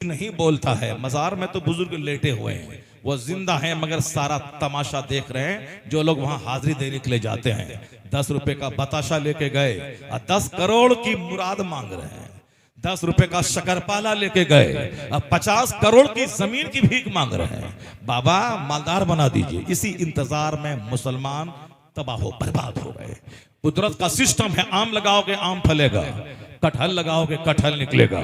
नहीं बोलता है। मजार में तो बुजुर्ग लेटे हुए हैं, वो जिंदा हैं मगर सारा तमाशा देख रहे हैं। जो लोग वहां हाजिरी देने के लिए जाते हैं, 10 रुपए का बताशा लेके गए और 10 करोड़ की मुराद मांग रहे हैं। 10 रुपए का शकरपाला लेके गए, अब 50 करोड़ की जमीन की भीख मांग रहे हैं। बाबा मालदार बना दीजिए। इसी इंतजार में मुसलमान तबाह हो बर्बाद हो गए। कुदरत का सिस्टम है, आम लगाओगे आम फलेगा, कटहल लगाओगे कटहल निकलेगा,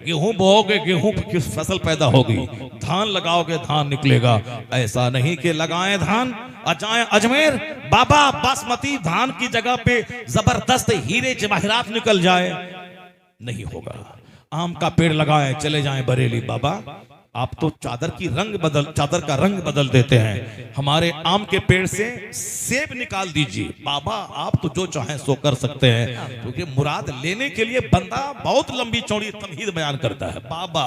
गेहूं बोओगे गेहूं की फसल पैदा होगी, धान लगाओगे धान निकलेगा। ऐसा नहीं कि लगाएं धान और जाएं अजमेर, बाबा बासमती धान की जगह पे जबरदस्त हीरे जवाहरात निकल जाए, नहीं होगा। आम का पेड़ लगाएं चले जाएं बरेली, बाबा आप तो चादर का रंग बदल देते हैं। हमारे आम के पेड़ से सेब निकाल दीजिए, बाबा आप तो जो चाहें सो कर सकते हैं। क्योंकि मुराद लेने के लिए बंदा बहुत लंबी चौड़ी तमहीद बयान करता है। बाबा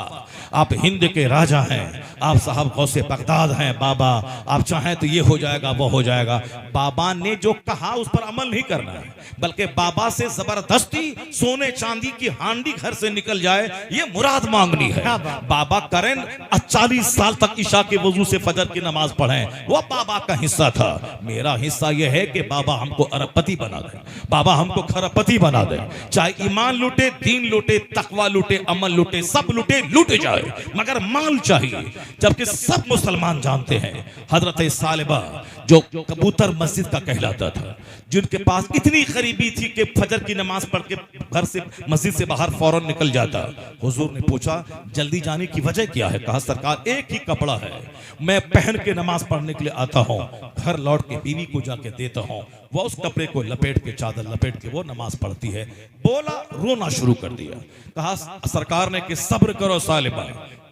आप हिंद के राजा हैं, आप साहब गौसे बगदाद हैं, बाबा आप चाहें तो ये हो जाएगा वो हो जाएगा। बाबा ने जो कहा उस पर अमल नहीं करना है, बल्कि बाबा से जबरदस्ती सोने चांदी की हांडी घर से निकल जाए ये मुराद मांगनी है। बाबा करें 40 साल तक ईशा के वजू से फजर की नमाज पढ़ें, वो बाबा का हिस्सा था। मेरा हिस्सा यह है कि बाबा हमको अरबपति बना दे, बाबा हमको खरबपति बना दे। चाहे ईमान लूटे, दीन लूटे, तकवा लूटे, अमल लूटे, सब लूटे, लूट जाए, मगर माल चाहिए। जबकि सब मुसलमान जानते हैं हजरत सालिबा जो कबूतर मस्जिद का कहलाता था, जिनके पास इतनी गरीबी थी कि फजर की नमाज पढ़ के घर से मस्जिद से बाहर फौरन निकल जाता। हुजूर ने पूछा जल्दी जाने की वजह क्या है? कहा सरकार एक ही कपड़ा है, मैं पहन के नमाज पढ़ने के लिए आता हूँ, घर लौट के बीवी को जाके देता हूँ, वो उस कपड़े को लपेट के चादर लपेट के वो नमाज पढ़ती है। बोला, रोना शुरू कर दिया। कहा सरकार ने कि सब्र करो सालिबा।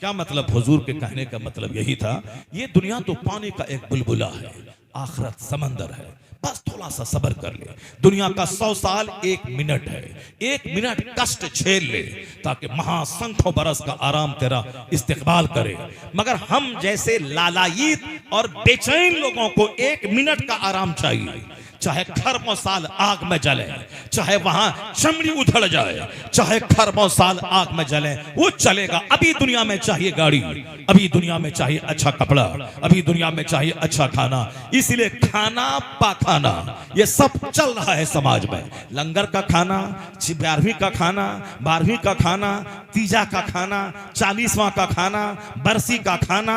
क्या मतलब? हुजूर के कहने का मतलब यही था, ये दुनिया तो पानी का एक बुलबुला है, आखिरत समंदर है, बस थोड़ा सा सब्र कर ले। दुनिया का 100 साल 1 मिनट है, 1 मिनट कष्ट झेल ले ताकि महासंख्यों बरस का आराम तेरा इस्तेकबाल करे। मगर हम जैसे लालायित और बेचैन लोगों को 1 मिनट का आराम चाहिए। चाहे खरबों साल आग में जले, चाहे वहां चमड़ी उधड़ जाए, चाहे खरबों साल आग में जले, वो चलेगा। अभी दुनिया में चाहिए गाड़ी, अभी दुनिया में चाहिए अच्छा कपड़ा, अभी दुनिया में चाहिए अच्छा खाना। इसलिए खाना पाखाना ये सब चल रहा है समाज में। लंगर का खाना, 11वीं का खाना, 12वीं का खाना, तीजा का खाना, 40वां का खाना, बरसी का खाना,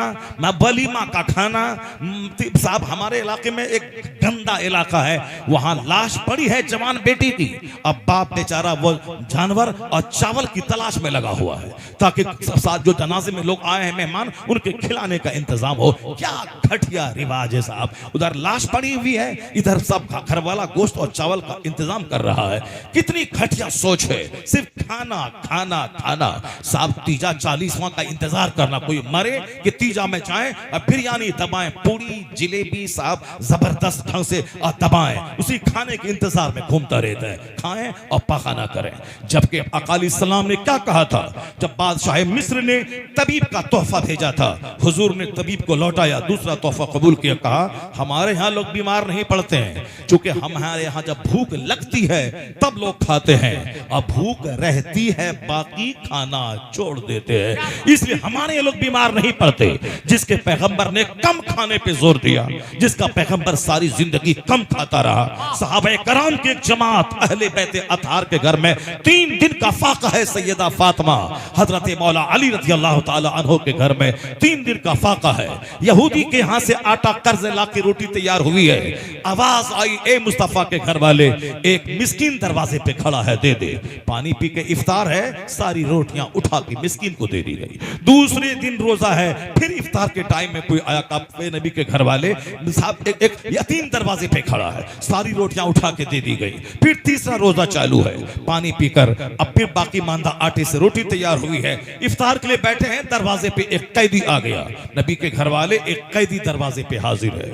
वलीमा का खाना। साहब हमारे इलाके में एक गंदा इलाका है, वहां लाश पड़ी है जवान बेटी की, अब बाप बेचारा वो जानवर और चावल की तलाश में लगा हुआ है ताकि साथ जो जनाजे में लोग आए हैं मेहमान उनके खिलाने का इंतजाम हो। क्या घटिया रिवाज है साहब। उधर लाश पड़ी हुई है, इधर सब घर वाला गोश्त और चावल का इंतजाम कर रहा है। कितनी घटिया सोच है, सिर्फ खाना खाना खाना। साहब तीजा 40वां का इंतजार करना, कोई मरे कि तीजा में जाए और बिरयानी दबाएं, पूरी जिलेबी साहब जबरदस्त ढंग से दबाएं, उसी खाने के इंतजार में घूमता रहता है। खाएं और पखाना करें। जबकि अकाली सलाम ने क्या कहा था जब बादशाह मिस्र ने तबीब का तोहफा भेजा था, हुजूर ने तबीब को लौटाया, दूसरा तोहफा कबूल किया। कहा हमारे यहाँ लोग बीमार नहीं पड़ते हैं, क्योंकि हमारे यहाँ जब भूख लगती है तब लोग खाते हैं, और भूख रहती है बाकी खाना छोड़ देते हैं, इसलिए हमारे यहाँ लोग बीमार नहीं पड़ते। जिसके पैगंबर ने कम खाने पे जोर दिया, जिसका पैगंबर सारी जिंदगी कम खाता रहा, सहाबा कराम की एक जमात अहले बैते अतहार के घर में 3 दिन का फाका है। सैयदा फातिमा हजरत मौला अली रज़ी अल्लाह ताला अन्हो के घर में 3 दिन का फाका है। यहूदी के यहाँ से आटा कर्ज ला के रोटी तैयार हुई है। आवाज आई, ए मुस्तफा के घर वाले, एक मिस्कीन दरवाजे पे खड़ा है, दे दे। पानी पी के इफ्तार है, सारी रोटियां उठा के मिस्कीन को दे दी गई। दूसरे दिन रोजा है, फिर इफ्तार के टाइम में कोई आया, काफे नबी के घर वाले साहब एक यतीम दरवाजे पे खड़ा है, सारी रोटियां उठा के दे दी गई। फिर तीसरा रोजा चालू है, पानी पीकर अब फिर बाकी मांदा आटे से रोटी तैयार हुई है, इफ्तार के लिए बैठे हैं। दरवाजे पे एक कैदी आ गया, नबी के घर वाले, एक कैदी दरवाजे पे हाजिर है।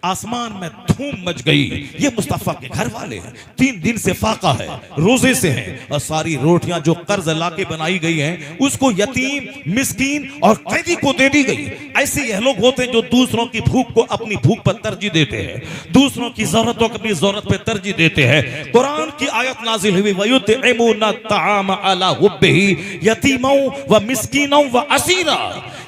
आसमान में धूम मच गई। ये मुस्तफा के घर वाले हैं, 3 दिन से फाका है, रोजे से हैं, और सारी रोटियां जो कर्ज लाके बनाई गई हैं उसको यतीम, मिस्कीन और कैदी को दे दी गई। ऐसे यह लोग होते हैं जो दूसरों की भूख को अपनी भूख पर तरजीह देते हैं, दूसरों की जरूरतों को अपनी जरूरत पर तरजीह देते हैं। कुरान की आयत नाजिल हुई, वयुतइमूना तआम अला हुब्बिही यतीमों व मिस्कीनों व असीरा।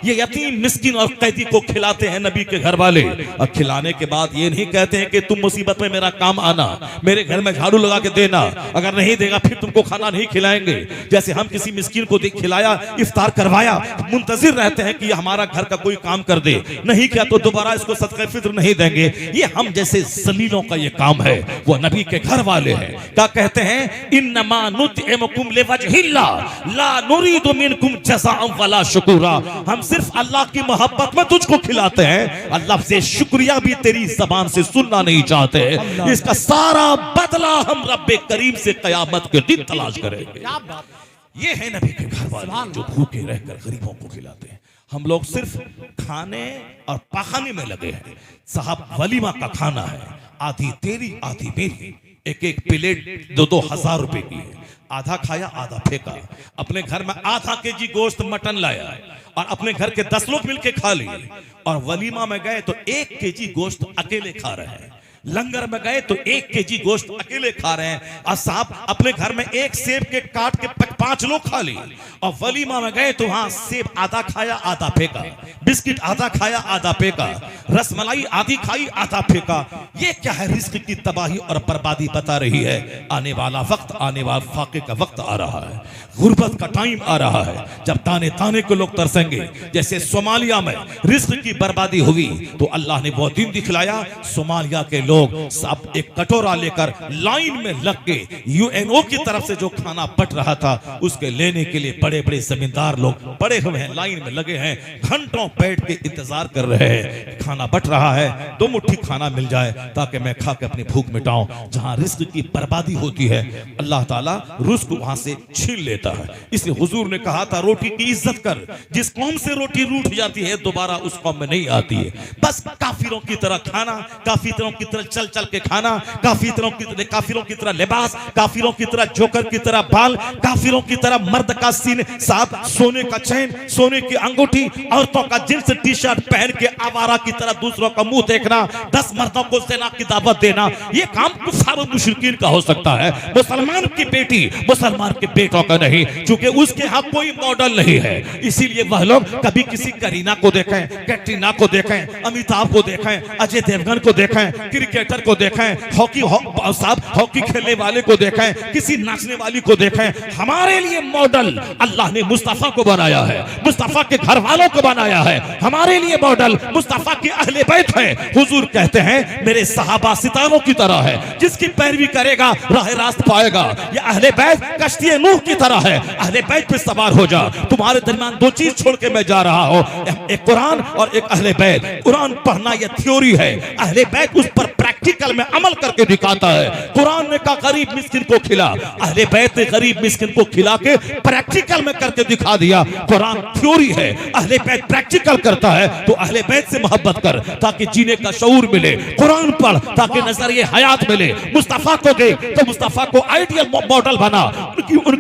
ये यतीम, मिस्किन और कैदी को खिलाते हैं नबी के घर वाले। और खिलाने के बाद ये नहीं कहते हैं कि तुम मुसीबत में मेरा काम आना, मेरे घर में झाड़ू लगा के देना, अगर नहीं देगा फिर तुमको खाना नहीं खिलाएंगे। जैसे हम किसी मिस्किन को खिलाया, इफ्तार करवाया, मुंतजिर रहते हैं कि हमारा घर का कोई काम कर दे, नहीं किया तो दोबारा इसको सदका फित्र नहीं देंगे। ये हम जैसे जलीलों का ये काम है। वो नबी के घर वाले हैं। क्या कहते हैं? इन्नमा नुतइमुकुम लिवजहिल्लाह ला नुरीदु मिनकुम जज़ाअन वला शुकुरा। हम सिर्फ अल्लाह की मोहब्बत में तुझको खिलाते हैं, अल्लाह से शुक्रिया भी तेरी जबान से सुनना नहीं चाहते। इसका सारा बदला हम रब्बे करीम से कयामत के दिन तलाश करेंगे। ये है नबी के घर वाले जो भूखे रहकर गरीबों को खिलाते हैं। हम लोग सिर्फ खाने और पकाने में लगे हैं। साहब वलीमा का खाना है, आधी तेरी आधी मेरी, एक एक प्लेट 2-2 हजार रुपए की है। आधा खाया आधा फेंका। अपने घर में आधा केजी गोश्त मटन लाया और अपने घर के 10 लोग मिलके खा लिए। और वलीमा में गए तो 1 केजी गोश्त अकेले खा रहे हैं। लंगर में गए तो 1 केजी गोश्त अकेले खा रहे हैं। और साहब अपने घर में 1 सेब के काट के 5 लोग खा लिए। और वलीमा में गए तो वहां सेब आधा खाया आधा फेंका, बिस्किट आधा खाया आधा फेंका, रसमलाई आधी खाई आधा फेंका। ये क्या है? रिस्क की तबाही और बर्बादी बता रही है। आने वाला वक्त, आने वाला फाके का वक्त आ रहा है, गुर्बत का टाइम आ रहा है, जब ताने ताने को लोग तरसेंगे। जैसे सोमालिया में रिस्क की बर्बादी हुई तो अल्लाह ने वो दिन दिखलाया, सोमालिया के लोग सब एक कटोरा लेकर लाइन में लग के यूएनओ की तरफ से जो खाना बट रहा था उसके लेने के लिए बड़े बड़े जमींदार लोग पड़े हुए हैं, लाइन में लगे हैं, घंटों बैठ के इंतजार कर रहे हैं। खाना बट रहा है, 2 मुट्ठी खाना मिल जाए ताकि मैं खा के अपनी भूख मिटाऊं। जहां रिस्क की बर्बादी होती है अल्लाह ताला रिस्क वहां से छीन लेता है। इसलिए हुजूर ने कहा था, रोटी की इज्जत कर। जिस कौम से रोटी रूठ जाती है दोबारा उस कौम में नहीं आती है। बस काफिरों की तरह खाना, काफिरों की तरह चल चल के खाना, काफिरों की तरह लिबास, काफिरों की तरह जोकर की तरह बाल, काफिरों की तरह मर्द का सीने साथ, सोने का चैन, सोने की अंगूठी, औरतों का जींस टी शर्ट पहन के आवारा की तरह दूसरों का मुंह देखना, 10 मर्दों को सेना की दावत देना, ये काम कुफार और मुशरिकीन का हो सकता है। मुसलमान की बेटी मुसलमान के बेटों का नहीं, क्योंकि उसके यहाँ कोई मॉडल नहीं है। इसीलिए वह लोग कभी किसी करीना को देखें, कैटरीना को देखें, अमिताभ को देखें, अजय देवगन को देखें, क्रिकेटर को देखें, हॉकी खेलने वाले को देखें, किसी नाचने वाली को देखें। हमारे लिए मॉडल अल्लाह ने मुस्तफा को बनाया है, मुस्तफा के घर वालों को बनाया है। हमारे लिए मॉडल मुस्तफा के अहले बैत है। हुजूर कहते हैं मेरे सहाबा सितारों की तरह है, जिसकी पैरवी करेगा राह रास्त पाएगा। ये अहले बैत कश्ती नूह की तरह है, अहले बैत पे सवार हो जा। तुम्हारे दरमियान 2 चीज छोड़ के मैं जा रहा हूं, एक कुरान और एक अहले बैत। कुरान पढ़ना यह थ्योरी है, अहले बैत उस पर प्रैक्टिकल में अमल करके दिखाता है। कुरान ने कहा गरीब मिस्किन को खिला, अहले बैत ने गरीब मिस्किन को खिला के प्रैक्टिकल में करके दिखा दिया। कुरान थ्योरी है, अहले बैत प्रैक्टिकल करता है। तो अहले बैत से मोहब्बत कर ताकि जीने का शऊर मिले, कुरान पढ़ ताकि नजरिए हयात मिले, मुस्तफा को देख तो मुस्तफा को आइडियल मॉडल बना,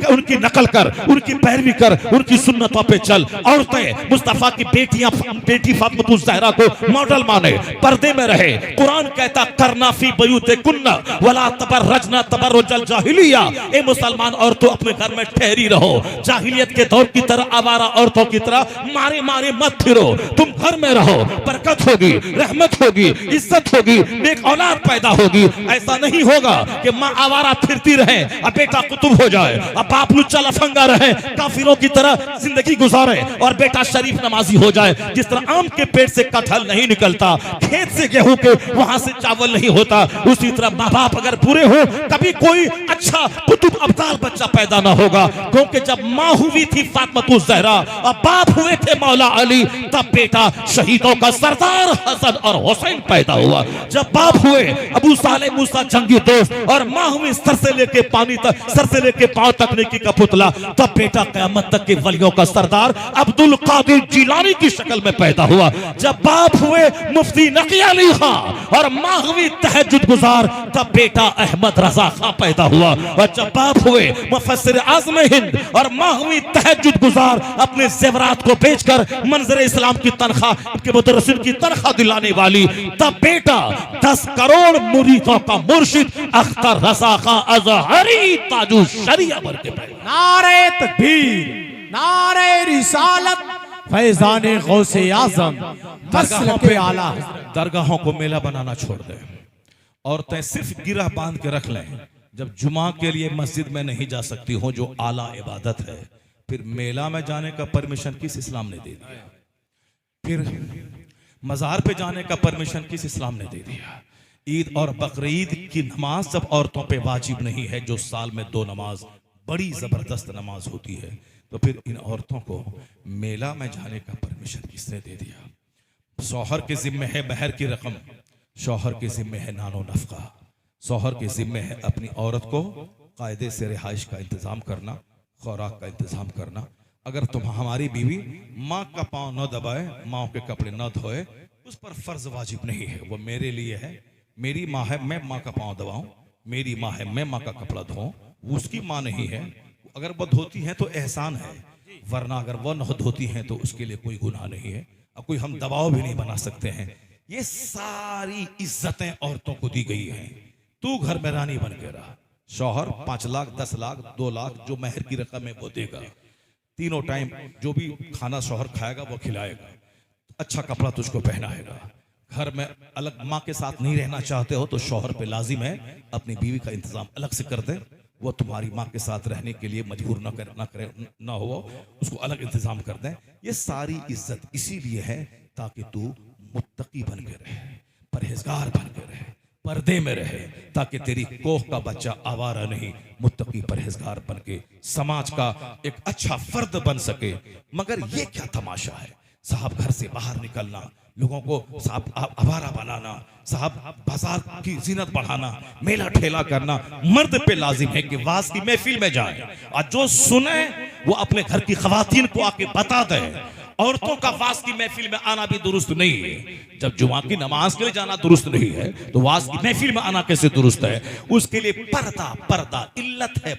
उनकी नकल कर, उनकी पैरवी कर, उनकी सुन्नतों पे चल। औरतें मुस्तफा की बेटी फातिमा ज़हरा को मॉडल माने, पर्दे में रहे। कुरान कहता करना फी बयूतिकुन्ना वला तबर्रजना तबर्रुजल जाहिलिया। ए मुसलमान औरतों अपने घर में ठहरी रहो, जाहिलियत के दौर की तरह आवारा औरतों की तरह मारे मारे मत फिरो। तुम घर में रहो, बरकत होगी, रहमत होगी, इज्जत होगी, नेक औलाद पैदा होगी। ऐसा नहीं होगा कि माँ आवारा फिरती रहे और बेटा कुतुब हो जाए, अब बाप लुच्चा लफंगा रहे, काफिरों की तरह जिंदगी गुजारे और बेटा शरीफ नमाजी हो जाए। जिस तरह आम के पेट से कटहल नहीं निकलता, खेत से गेहूं के वहां से चावल नहीं नहीं होता, उसी तरह माँ बाप अगर बुरे हो कभी कोई अच्छा कुतुब अब्दाल बच्चा पैदा ना होगा। क्योंकि जब माँ हुई थी फातिमा ज़हरा और बाप हुए थे मौला अली, तब बेटा शहीदों का सरदार हसन और हुसैन पैदा हुआ। जब बाप हुए अबू साले मूसा जंगी दोस्त और माँ हुई सर से लेके पानी तक, सर से लेके पांव तक नेकी का पुतला, तब बेटा क़यामत तक के वलियों का सरदार अब्दुल कादिर जिलानी की शक्ल में पैदा हुआ। जब बाप हुए मुफ्ती नकी अली खां और माँ हुई तहज्जुद गुजार, तब बेटा अहमद रजा खां पैदा हुआ। और जब बाप हुए मुफस्सिर आज़म हिंद और माँ हुई तहज्जुद गुजार, अपने ज़ेवरात को बेचकर मंज़र इस्लाम की तनख्वाह के मुदर्रिसिन की तनख्वाह दिलाने वाली, तब बेटा 10 करोड़ मुरीदों का मुर्शिद अख्तर रजा खां अज़हरी ताजु शरिया बन के पैदा। नारे तकबीर, नारे रिसालत, फैज़ाने गौसे आज़म, मसलके आला। दरगाहों को मेला बनाना छोड़ दे, औरतें सिर्फ गिरह बांध के रख लें। जब जुमा के लिए मस्जिद में नहीं जा सकती हो जो आला इबादत है, फिर मेला में जाने का परमिशन किस इस्लाम ने दे दिया? फिर मज़ार पे जाने का परमिशन किस इस्लाम ने दे दिया? ईद और बकरीद की नमाज सब औरतों पे वाजिब नहीं है, जो साल में 2 नमाज बड़ी जबरदस्त नमाज होती है, तो फिर इन औरतों को मेला में जाने का परमिशन किसने दे दिया? शौहर के जिम्मे है महर की रकम, शौहर के जिम्मे है नानो नफका, शौहर के जिम्मे है अपनी औरत को कायदे से रिहाइश का इंतजाम करना, खुराक का इंतजाम करना। अगर तुम हमारी बीवी माँ का पाँव न दबाए, माँ के कपड़े न धोए, उस पर फर्ज वाजिब नहीं है। वो मेरे लिए है, मेरी माँ है, मैं माँ का पाँव दबाऊं, मेरी माँ है, मैं माँ का कपड़ा धोऊं, उसकी माँ नहीं है। अगर वो धोती है तो एहसान है, वरना अगर वो न धोती हैं तो उसके लिए कोई गुनाह नहीं है, और कोई हम दबाव भी नहीं बना सकते हैं। ये सारी इज्जतें औरतों को दी गई हैं। तू घर में रानी बन के रहा, शौहर 5 लाख 10 लाख 2 लाख जो महर की रकम है वो देगा, तीनों टाइम जो भी खाना शौहर खाएगा वो खिलाएगा, अच्छा कपड़ा तुझको पहनाएगा। घर में अलग माँ के साथ नहीं रहना चाहते हो तो शौहर पे लाजिम है अपनी बीवी का इंतजाम अलग से कर दे, वो तुम्हारी माँ के साथ रहने के लिए मजबूर ना हो, उसको अलग इंतजाम कर दें। ये सारी इज्जत इसीलिए है ताकि तू मुत्तकी बन के रहे, परहेजगार बन के रहे, पर्दे में रहे, ताकि तेरी कोख का बच्चा आवारा नहीं, मुत्तकी परहेजगार बन के समाज का एक अच्छा फर्द बन सके। मगर ये क्या तमाशा है साहब, घर से बाहर निकलना, लोगों को साहब आवारा बनाना, साहब बाजार की जीनत बढ़ाना, मेला ठेला करना। मर्द पे लाजिम है कि वाज की महफिल में जाए और जो सुने वो अपने घर की खवातीन को आके बता दे। औरतों का वाज की महफिल में आना भी दुरुस्त नहीं है। जब जुमा की नमाज के लिए जाना दुरुस्त नहीं है तो वाज की महफिल में आना कैसे दुरुस्त है? उसके लिए पर्दा इल्लत है,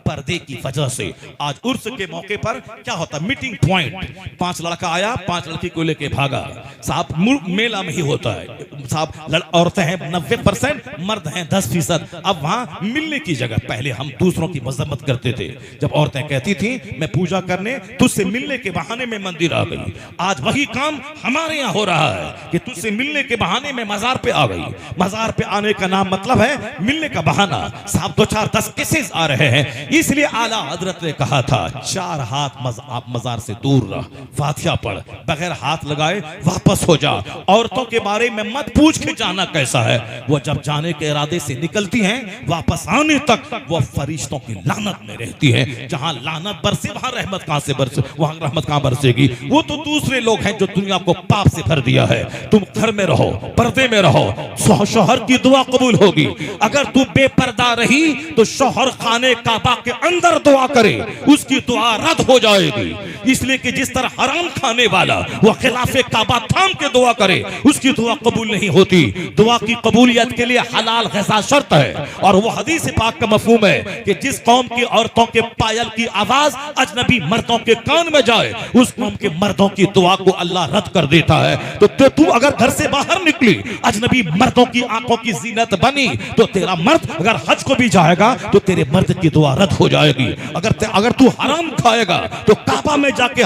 पर्दे की वजह से आज उर्स के मौके पर क्या होता है, मीटिंग पॉइंट, 5 लड़का आया 5 लड़की को लेके भागा। साहब मेला में ही होता है साहब, औरतें हैं 90%, मर्द हैं 10%। अब वहां मिलने की जगह, पहले हम दूसरों की मजम्मत करते थे, जब औरतें कहती थी मैं पूजा करने तुझसे मिलने के बहाने में मंदिर आ गई। आज वही काम हमारे यहाँ हो रहा है कि तुझसे मिलने के बहाने में मजार पे आ गई। मजार पे आने का नाम मतलब है मिलने का बहाना। साहब 2-4-10 केसेस आ रहे हैं। इसलिए आला हजरत ने कहा था 4 हाथ आप मजार से दूर रह, फातिहा पढ़, बगैर हाथ लगाए वापस हो जा। औरतों के बारे में मत पूछ के जाना कैसा है। वो जब जाने के इरादे से निकलती हैं, वापस आने तक वो फरिश्तों की लानत में रहती है। जहां लानत बरसे वहां रहमत कहां से बरसे, वहां रहमत कहां बरसेगी? वो तो दूसरे लोग हैं जो दुनिया को पाप से भर दिया है। तुम घर में रहो, पर्दे में रहो, शौहर की दुआ कबूल होगी। अगर तू बेपर्दा रही तो शौहर खाने काबा के अंदर दुआ करे, उसकी दुआ रद्द हो जाएगी। इसलिए कि जिस तरह हराम खाने वाला वो खिलाफे काबा थाम के दुआ करे, उसकी दुआ कबूल नहीं होती। दुआ की कबूलियत के लिए हलाल ग़िज़ा शर्त है। और वो हदीस पाक का मफ़हूम है कि जिस कौम की औरतों के पायल की आवाज अजनबी मर्दों के कान में जाए, उस कौम के मर्दों की दुआ को अल्लाह रद्द कर देता है। तो तू अगर घर से बाहर निकली, अजनबी मर्दों की आंखों की जीनत बनी, तो तेरा मर्द अगर हज को भी जाएगा तो तेरे मर्द की दुआ रद्द हो जाएगी। अगर तू हराम खाएगा तो काबा में जाके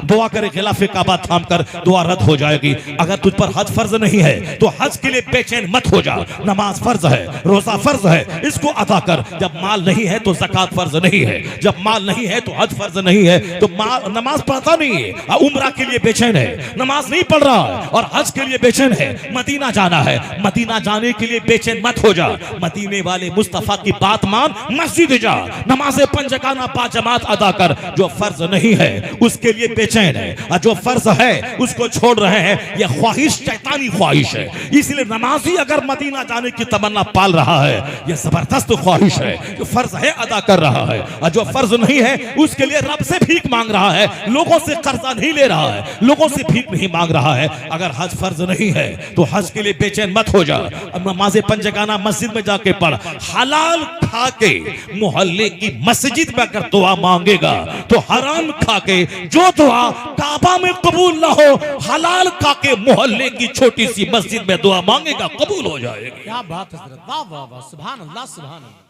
दुआ करे, खिलाफे काबा थाम कर दुआ रद्द हो जाएगी। अगर तुझ पर हज फर्ज नहीं है तो हज के लिए बेचैन मत हो जा। नमाज फर्ज है, रोजा फर्ज है, इसको अदा कर। जब माल नहीं है तो ज़कात फर्ज नहीं है, जब माल नहीं है तो हज फर्ज नहीं है, तो नमाज पढ़ता नहीं लिए उम्रा के लिए बेचैन है, नमाज नहीं पढ़ रहा है और हज के लिए बेचैन है, मदीना जाना है, मदीना जाने के लिए बेचैन मत हो जा। मदीने वाले मुस्तफा की बात मान, मस्जिद जा, नमाज़े पंजगाना बाजमात अदा कर। जो फर्ज नहीं है उसके लिए बेचैन है, और जो फर्ज है उसको छोड़ रहे हैं। यह ख्वाहिश शैतानी ख्वाहिश है। इसलिए नमाजी अगर मदीना जाने की तमन्ना पाल रहा है, यह जबरदस्त ख्वाहिश है। जो फर्ज है अदा कर रहा है, और जो फर्ज नहीं है उसके लिए रब से भीख मांग रहा है, लोगों से कर्जा नहीं ले रहा है, लोगों से भीख नहीं मांग रहा है। अगर हज फर्ज नहीं है तो हज के लिए बेचैन मत हो जा। नमाज़े पंजगाना मस्जिद में जाके पढ़। हलाल खा के मोहल्ले की मस्जिद में अगर दुआ मांगेगा तो हराम खा के जो दुआ काबा में कबूल ना हो, हलाल खा के मोहल्ले की छोटी सी मस्जिद में दुआ मांगेगा, कबूल हो जाएगी। क्या बात है हजरत, वाह वाह वाह, सुभान अल्लाह सुभान अल्लाह।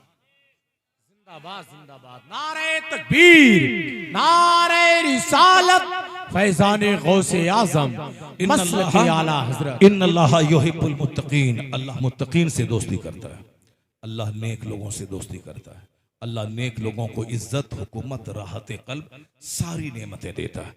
जिंदाबाद जिंदाबाद, नारे तकबीर, नारे रिसालत, फैजाने गौसे आजम, मसलके आला हजरत। इन्नल्लाह युहिब्बुल मुत्तकीन, अल्लाह मुत्तकीन से दोस्ती करता है, अल्लाह नेक लोगों से दोस्ती करता है। अल्लाह नेक लोगों को इज्जत, हुकूमत, राहत क़ल्ब, सारी नेमतें देता है।